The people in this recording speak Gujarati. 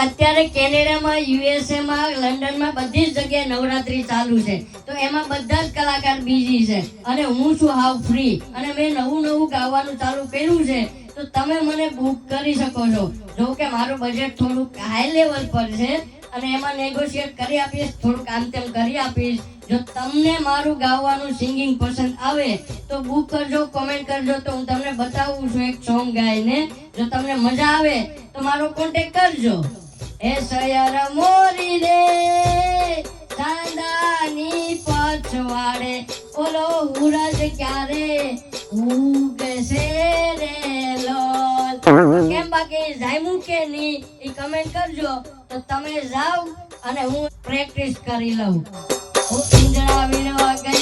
અત્યારે કેનેડામાં, યુએસએમાં, લંડનમાં બધી જ જગ્યાએ નવરાત્રી ચાલુ છે, તો એમાં બધા જ કલાકાર બીજી છે અને હું છું હાવ ફ્રી, અને મેં નવું ગાવાનું ચાલુ કર્યું છે, તો તમે મને બુક કરી શકો છો. જો કે મારું બજેટ થોડુંક હાઈ લેવલ પર છે અને એમાં નેગોશિએટ કરી આપીશ, થોડુંક આમ તેમ કરી આપીશ. જો તમને મારું ગાવાનું સિંગિંગ પસંદ આવે તો બુક કરજો, કોમેન્ટ કરજો, તો હું તમને બતાવું છું એક સોંગ ગાઈને. જો તમને મજા આવે તો મારો કોન્ટેક્ટ કરજો. એ સયર મોરી રે ચાંદાની પછવાડે ઓલો હુરજ ક્યારે ઉગશે રે લોલ. કેમ બાકી જામ્યું કે નહીં એ કમેન્ટ કરજો, તો તમે જાઓ અને હું પ્રેક્ટિસ કરી લઉં. હું પિંજરા વીણવા ગઈ